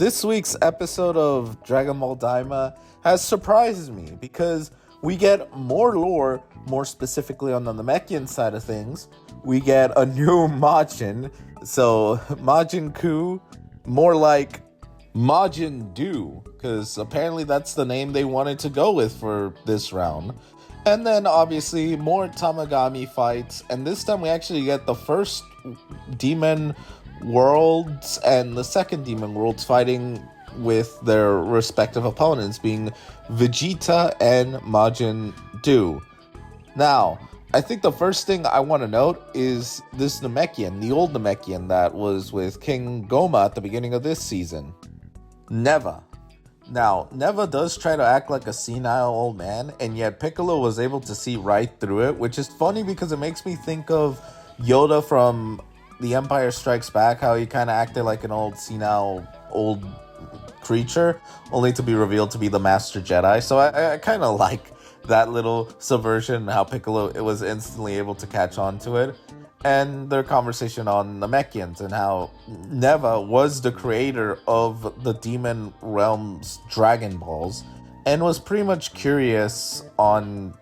This week's episode of Dragon Ball Daima has surprised me because we get more lore, more specifically on the Namekian side of things. We get a new Majin, so Majin Ku, more like Majin Do, because apparently that's the name they wanted to go with for this round. And then obviously more Tamagami fights, and this time we actually get the first demon worlds and the second demon worlds fighting with their respective opponents, being Vegeta and Majin Do. Now, I think the first thing I want to note is this Namekian, the old Namekian that was with King Goma at the beginning of this season. Neva. Now, Neva does try to act like a senile old man, and yet Piccolo was able to see right through it, which is funny because it makes me think of Yoda from The Empire Strikes Back, how he kind of acted like an old senile old creature, only to be revealed to be the Master Jedi. So I kind of like that little subversion, how Piccolo was instantly able to catch on to it. And their conversation on Namekians and how Neva was the creator of the Demon Realm's Dragon Balls and was pretty much curious on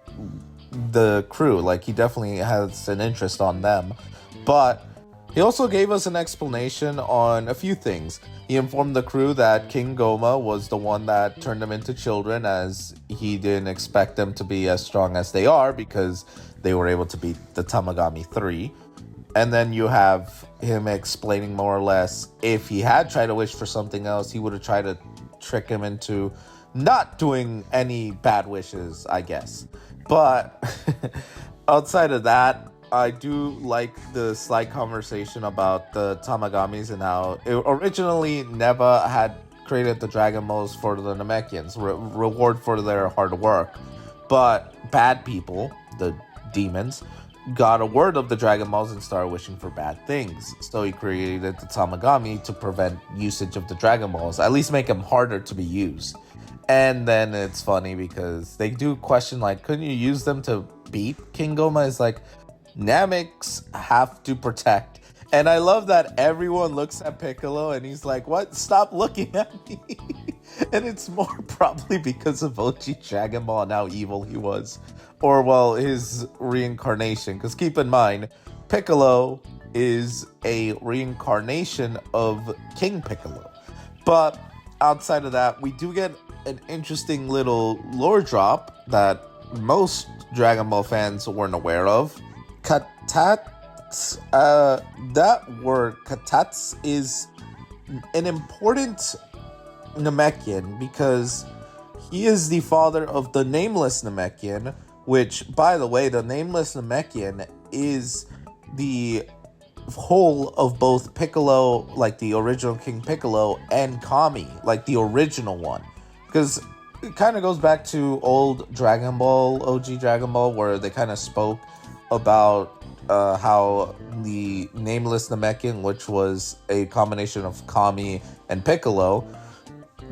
the crew. Like, he definitely has an interest on them. But he also gave us an explanation on a few things. He informed the crew that King Goma was the one that turned them into children, as he didn't expect them to be as strong as they are because they were able to beat the Tamagami 3. And then you have him explaining more or less, if he had tried to wish for something else, he would have tried to trick him into not doing any bad wishes, I guess. But outside of that, I do like the slight conversation about the Tamagamis and how originally Neva had created the Dragon Balls for the Namekians, reward for their hard work. But bad people, the demons, got a word of the Dragon Balls and started wishing for bad things. So he created the Tamagami to prevent usage of the Dragon Balls, at least make them harder to be used. And then it's funny because they do question, like, couldn't you use them to beat King Goma? It's like, Nameks have to protect. And I love that everyone looks at Piccolo and he's like, what? Stop looking at me. And it's more probably because of OG Dragon Ball and how evil he was. Or, well, his reincarnation. Because keep in mind, Piccolo is a reincarnation of King Piccolo. But outside of that, we do get an interesting little lore drop that most Dragon Ball fans weren't aware of. Katats, that word, Katats, is an important Namekian because he is the father of the Nameless Namekian, which, by the way, the Nameless Namekian is the whole of both Piccolo, like the original King Piccolo, and Kami, like the original one. Because it kind of goes back to old Dragon Ball, OG Dragon Ball, where they kind of spoke about how the Nameless Namekian, which was a combination of Kami and Piccolo,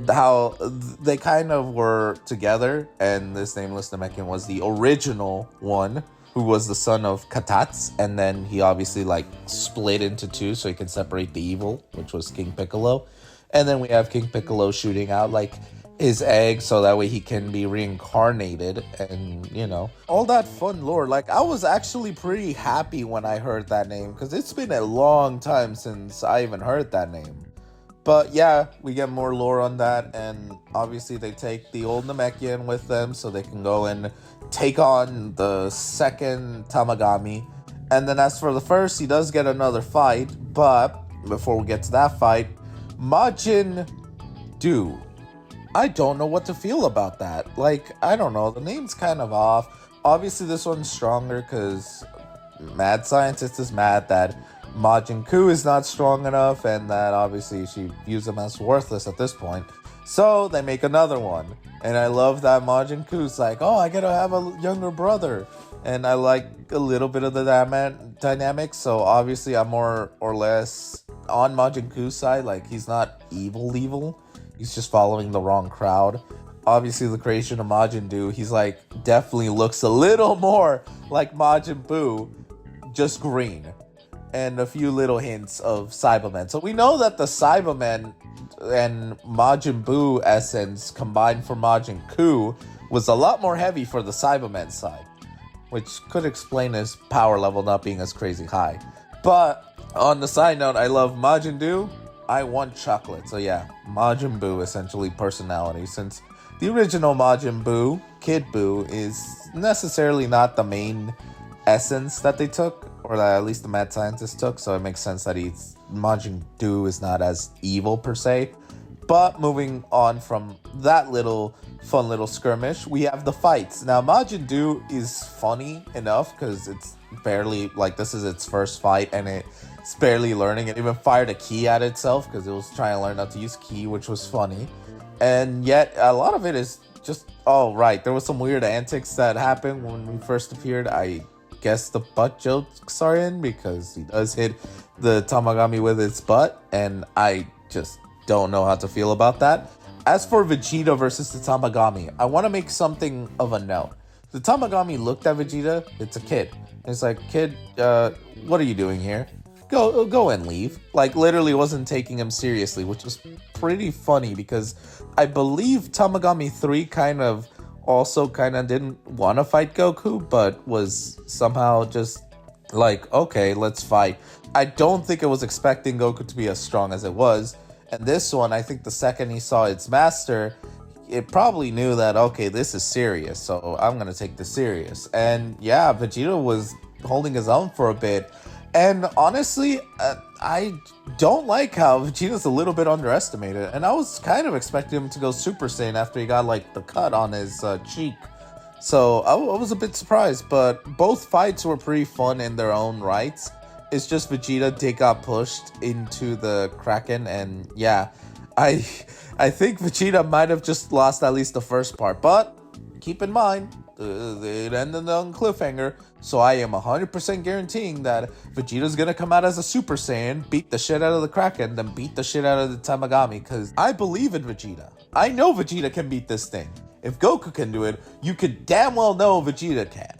how they kind of were together, and this Nameless Namekian was the original one, who was the son of Katats, and then he obviously like split into two so he could separate the evil, which was King Piccolo. And then we have King Piccolo shooting out like his egg so that way he can be reincarnated, and you know, all that fun lore. Like, I was actually pretty happy when I heard that name because it's been a long time since I even heard that name. But yeah, we get more lore on that, and obviously they take the old Namekian with them so they can go and take on the second Tamagami. And then as for the first, he does get another fight, but before we get to that fight, Majin Do. I don't know what to feel about that. Like, I don't know, the name's kind of off. Obviously this one's stronger because Mad Scientist is mad that Majin Ku is not strong enough, and that obviously she views him as worthless at this point. So they make another one. And I love that Majin Ku's like, oh, I gotta have a younger brother. And I like a little bit of the dynamics. So obviously I'm more or less on Majin Ku's side. Like, he's not evil. He's just following the wrong crowd. Obviously the creation of Majin Do, he's like, definitely looks a little more like Majin Buu, just green. and a few little hints of Cybermen. So we know that the Cybermen and Majin Buu essence combined for Majin Ku was a lot more heavy for the Cybermen side, which could explain his power level not being as crazy high. But on the side note, I love Majin Buu. I want chocolate. So yeah, Majin Buu essentially personality, since the original Majin Buu, Kid Buu, is necessarily not the main essence that they took, or that at least the mad scientist took, so it makes sense that Majin Buu is not as evil per se. But moving on from that fun little skirmish, we have the fights. Now Majin Buu is funny enough because it's barely, like, this is its first fight and it's barely learning. It even fired a ki at itself because it was trying to learn how to use ki, which was funny. And yet a lot of it is just, oh right, there was some weird antics that happened when we first appeared. I guess the butt jokes are in because he does hit the Tamagami with its butt, and I just don't know how to feel about that. As for Vegeta versus the Tamagami, I want to make something of a note. The Tamagami looked at Vegeta. It's a kid. It's like, kid, what are you doing here? Go and leave. Like, literally wasn't taking him seriously, which was pretty funny because I believe Tamagami 3 kind of didn't want to fight Goku, but was somehow just like, okay, let's fight. I don't think it was expecting Goku to be as strong as it was. And this one, I think the second he saw its master, it probably knew that, okay, this is serious, so I'm going to take this serious. And yeah, Vegeta was holding his own for a bit. And honestly, I don't like how Vegeta's a little bit underestimated. And I was kind of expecting him to go Super Saiyan after he got, like, the cut on his cheek. So I was a bit surprised, but both fights were pretty fun in their own rights. It's just Vegeta got pushed into the Kraken, and yeah, I think Vegeta might have just lost at least the first part. But keep in mind, it ended on cliffhanger, so I am 100% guaranteeing that Vegeta's gonna come out as a Super Saiyan, beat the shit out of the Kraken, then beat the shit out of the Tamagami, because I believe in Vegeta. I know Vegeta can beat this thing. If Goku can do it, you could damn well know Vegeta can.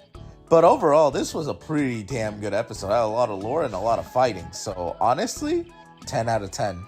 But overall, this was a pretty damn good episode. I had a lot of lore and a lot of fighting. So honestly, 10 out of 10.